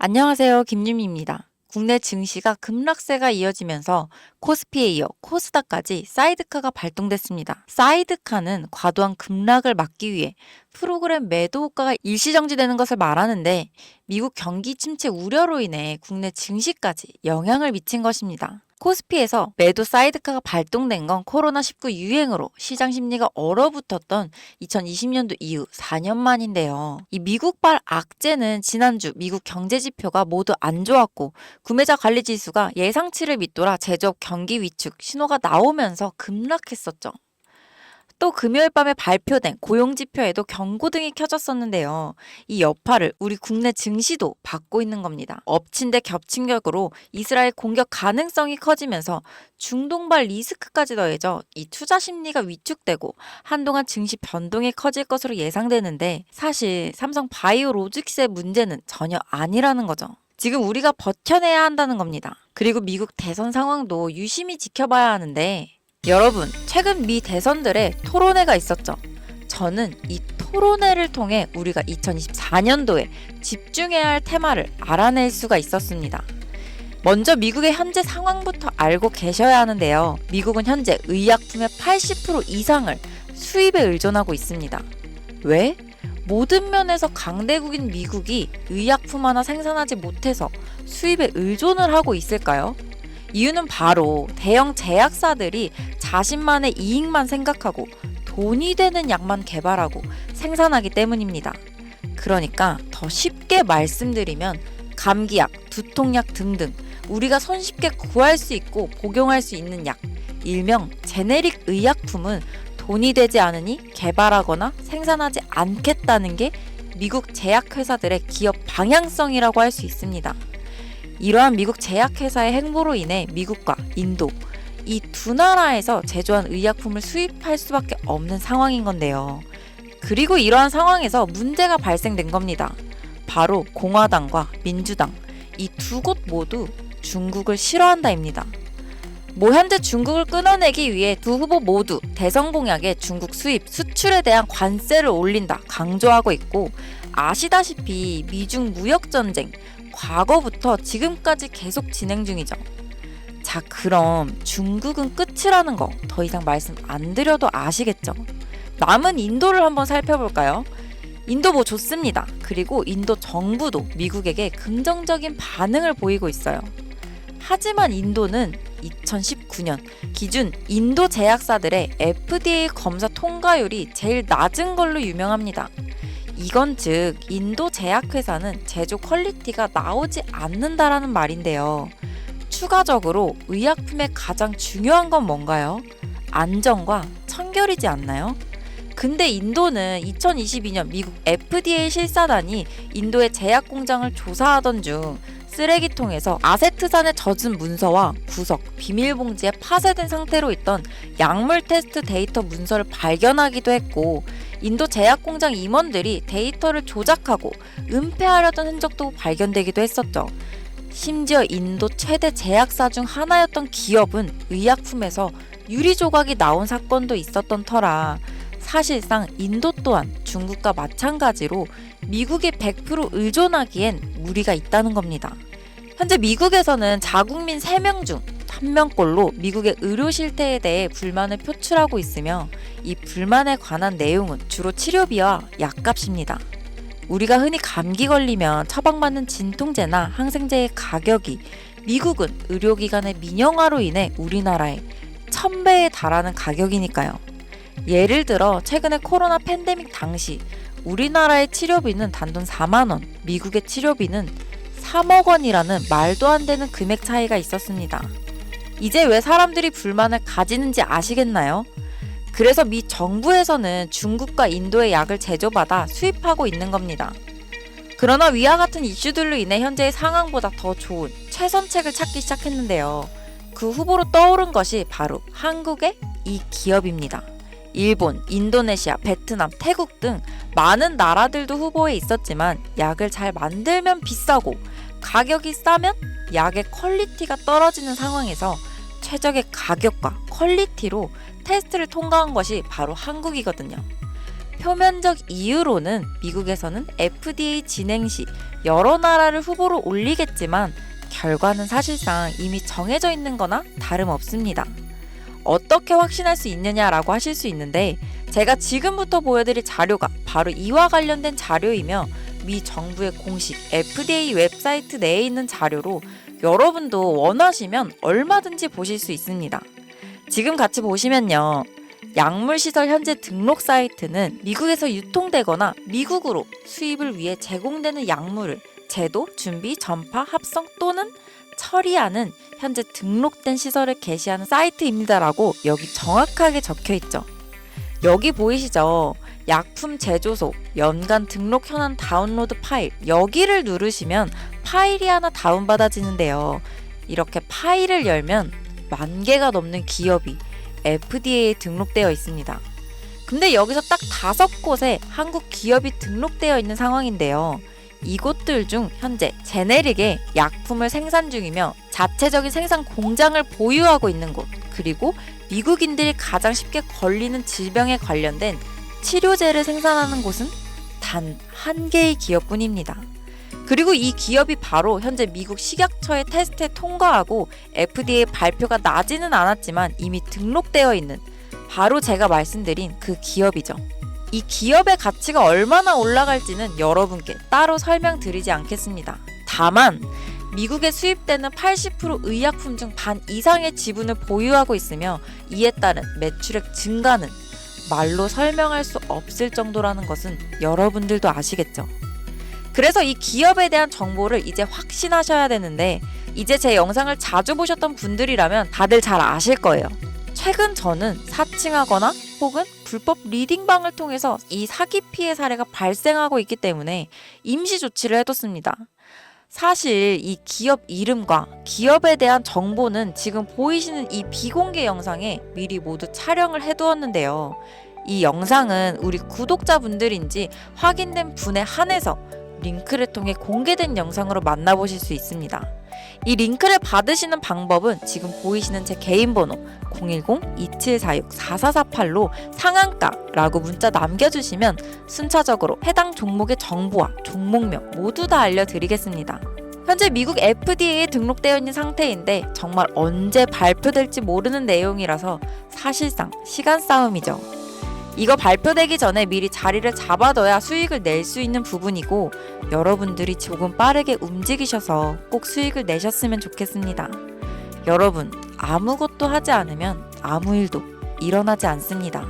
안녕하세요. 김유미입니다. 국내 증시가 급락세가 이어지면서 코스피에 이어 코스닥까지 사이드카가 발동됐습니다. 사이드카는 과도한 급락을 막기 위해 프로그램 매도 호가가 일시정지되는 것을 말하는데 미국 경기 침체 우려로 인해 국내 증시까지 영향을 미친 것입니다. 코스피에서 매도 사이드카가 발동된 건 코로나19 유행으로 시장 심리가 얼어붙었던 2020년도 이후 4년 만인데요. 이 미국발 악재는 지난주 미국 경제 지표가 모두 안 좋았고 구매자 관리 지수가 예상치를 밑돌아 제조업 경기 위축 신호가 나오면서 급락했었죠. 또 금요일 밤에 발표된 고용지표에도 경고등이 켜졌었는데요. 이 여파를 우리 국내 증시도 받고 있는 겁니다. 엎친 데 겹친 격으로 이스라엘 공격 가능성이 커지면서 중동발 리스크까지 더해져 이 투자 심리가 위축되고 한동안 증시 변동이 커질 것으로 예상되는데 사실 삼성 바이오로직스의 문제는 전혀 아니라는 거죠. 지금 우리가 버텨내야 한다는 겁니다. 그리고 미국 대선 상황도 유심히 지켜봐야 하는데 여러분, 최근 미 대선들의 토론회가 있었죠. 저는 이 토론회를 통해 우리가 2024년도에 집중해야 할 테마를 알아낼 수가 있었습니다. 먼저 미국의 현재 상황부터 알고 계셔야 하는데요. 미국은 현재 의약품의 80% 이상을 수입에 의존하고 있습니다. 왜? 모든 면에서 강대국인 미국이 의약품 하나 생산하지 못해서 수입에 의존을 하고 있을까요? 이유는 바로 대형 제약사들이 자신만의 이익만 생각하고 돈이 되는 약만 개발하고 생산하기 때문입니다. 그러니까 더 쉽게 말씀드리면 감기약, 두통약 등등 우리가 손쉽게 구할 수 있고 복용할 수 있는 약, 일명 제네릭 의약품은 돈이 되지 않으니 개발하거나 생산하지 않겠다는 게 미국 제약회사들의 기업 방향성이라고 할 수 있습니다. 이러한 미국 제약회사의 행보로 인해 미국과 인도, 이 두 나라에서 제조한 의약품을 수입할 수밖에 없는 상황인 건데요. 그리고 이러한 상황에서 문제가 발생된 겁니다. 바로 공화당과 민주당, 이 두 곳 모두 중국을 싫어한다입니다. 현재 중국을 끊어내기 위해 두 후보 모두 대선 공약에 중국 수입, 수출에 대한 관세를 올린다 강조하고 있고 아시다시피 미중 무역전쟁, 과거부터 지금까지 계속 진행 중이죠. 자, 그럼 중국은 끝이라는 거 더 이상 말씀 안 드려도 아시겠죠? 남은 인도를 한번 살펴볼까요? 인도 좋습니다. 그리고 인도 정부도 미국에게 긍정적인 반응을 보이고 있어요. 하지만 인도는 2019년 기준 인도 제약사들의 FDA 검사 통과율이 제일 낮은 걸로 유명합니다. 이건 즉 인도 제약회사는 제조 퀄리티가 나오지 않는다라는 말인데요. 추가적으로 의약품의 가장 중요한 건 뭔가요? 안전과 청결이지 않나요? 근데 인도는 2022년 미국 FDA 실사단이 인도의 제약 공장을 조사하던 중 쓰레기통에서 아세트산에 젖은 문서와 구석, 비닐봉지에 파쇄된 상태로 있던 약물 테스트 데이터 문서를 발견하기도 했고 인도 제약공장 임원들이 데이터를 조작하고 은폐하려던 흔적도 발견되기도 했었죠. 심지어 인도 최대 제약사 중 하나였던 기업은 의약품에서 유리 조각이 나온 사건도 있었던 터라 사실상 인도 또한 중국과 마찬가지로 미국에 100% 의존하기엔 무리가 있다는 겁니다. 현재 미국에서는 자국민 3명 중 1명꼴로 미국의 의료 실태에 대해 불만을 표출하고 있으며 이 불만에 관한 내용은 주로 치료비와 약값입니다. 우리가 흔히 감기 걸리면 처방받는 진통제나 항생제의 가격이 미국은 의료기관의 민영화로 인해 우리나라의 1000배에 달하는 가격이니까요. 예를 들어 최근에 코로나 팬데믹 당시 우리나라의 치료비는 단돈 4만원, 미국의 치료비는 3억 원이라는 말도 안 되는 금액 차이가 있었습니다. 이제 왜 사람들이 불만을 가지는지 아시겠나요? 그래서 미 정부에서는 중국과 인도의 약을 제조받아 수입하고 있는 겁니다. 그러나 위와 같은 이슈들로 인해 현재의 상황보다 더 좋은 최선책을 찾기 시작했는데요. 그 후보로 떠오른 것이 바로 한국의 이 기업입니다. 일본, 인도네시아, 베트남, 태국 등 많은 나라들도 후보에 있었지만 약을 잘 만들면 비싸고 가격이 싸면 약의 퀄리티가 떨어지는 상황에서 최적의 가격과 퀄리티로 테스트를 통과한 것이 바로 한국이거든요. 표면적 이유로는 미국에서는 FDA 진행 시 여러 나라를 후보로 올리겠지만 결과는 사실상 이미 정해져 있는 거나 다름없습니다. 어떻게 확신할 수 있느냐라고 하실 수 있는데 제가 지금부터 보여드릴 자료가 바로 이와 관련된 자료이며 미 정부의 공식 FDA 웹사이트 내에 있는 자료로 여러분도 원하시면 얼마든지 보실 수 있습니다. 지금 같이 보시면요. 약물시설 현재 등록 사이트는 미국에서 유통되거나 미국으로 수입을 위해 제공되는 약물을 제도, 준비, 전파, 합성 또는 처리하는 현재 등록된 시설을 게시하는 사이트입니다라고 여기 정확하게 적혀있죠. 여기 보이시죠? 약품 제조소, 연간 등록 현황 다운로드 파일, 여기를 누르시면 파일이 하나 다운받아지는데요. 이렇게 파일을 열면 10,000개가 넘는 기업이 FDA에 등록되어 있습니다. 근데 여기서 딱 5곳에 한국 기업이 등록되어 있는 상황인데요. 이곳들 중 현재 제네릭의 약품을 생산 중이며 자체적인 생산 공장을 보유하고 있는 곳, 그리고 미국인들이 가장 쉽게 걸리는 질병에 관련된 치료제를 생산하는 곳은 단 1개의 기업뿐입니다. 그리고 이 기업이 바로 현재 미국 식약처의 테스트에 통과하고 FDA 발표가 나지는 않았지만 이미 등록되어 있는 바로 제가 말씀드린 그 기업이죠. 이 기업의 가치가 얼마나 올라갈지는 여러분께 따로 설명드리지 않겠습니다. 다만 미국에 수입되는 80% 의약품 중 반 이상의 지분을 보유하고 있으며 이에 따른 매출액 증가는 말로 설명할 수 없을 정도라는 것은 여러분들도 아시겠죠? 그래서 이 기업에 대한 정보를 이제 확신하셔야 되는데 이제 제 영상을 자주 보셨던 분들이라면 다들 잘 아실 거예요. 최근 저는 사칭하거나 혹은 불법 리딩방을 통해서 이 사기 피해 사례가 발생하고 있기 때문에 임시 조치를 해뒀습니다. 사실 이 기업 이름과 기업에 대한 정보는 지금 보이시는 이 비공개 영상에 미리 모두 촬영을 해두었는데요. 이 영상은 우리 구독자분들인지 확인된 분에 한해서 링크를 통해 공개된 영상으로 만나보실 수 있습니다. 이 링크를 받으시는 방법은 지금 보이시는 제 개인 번호 010-2746-4448로 상한가라고 문자 남겨주시면 순차적으로 해당 종목의 정보와 종목명 모두 다 알려드리겠습니다. 현재 미국 FDA에 등록되어 있는 상태인데 정말 언제 발표될지 모르는 내용이라서 사실상 시간 싸움이죠. 이거 발표되기 전에 미리 자리를 잡아둬야 수익을 낼 수 있는 부분이고 여러분들이 조금 빠르게 움직이셔서 꼭 수익을 내셨으면 좋겠습니다. 여러분, 아무것도 하지 않으면 아무 일도 일어나지 않습니다.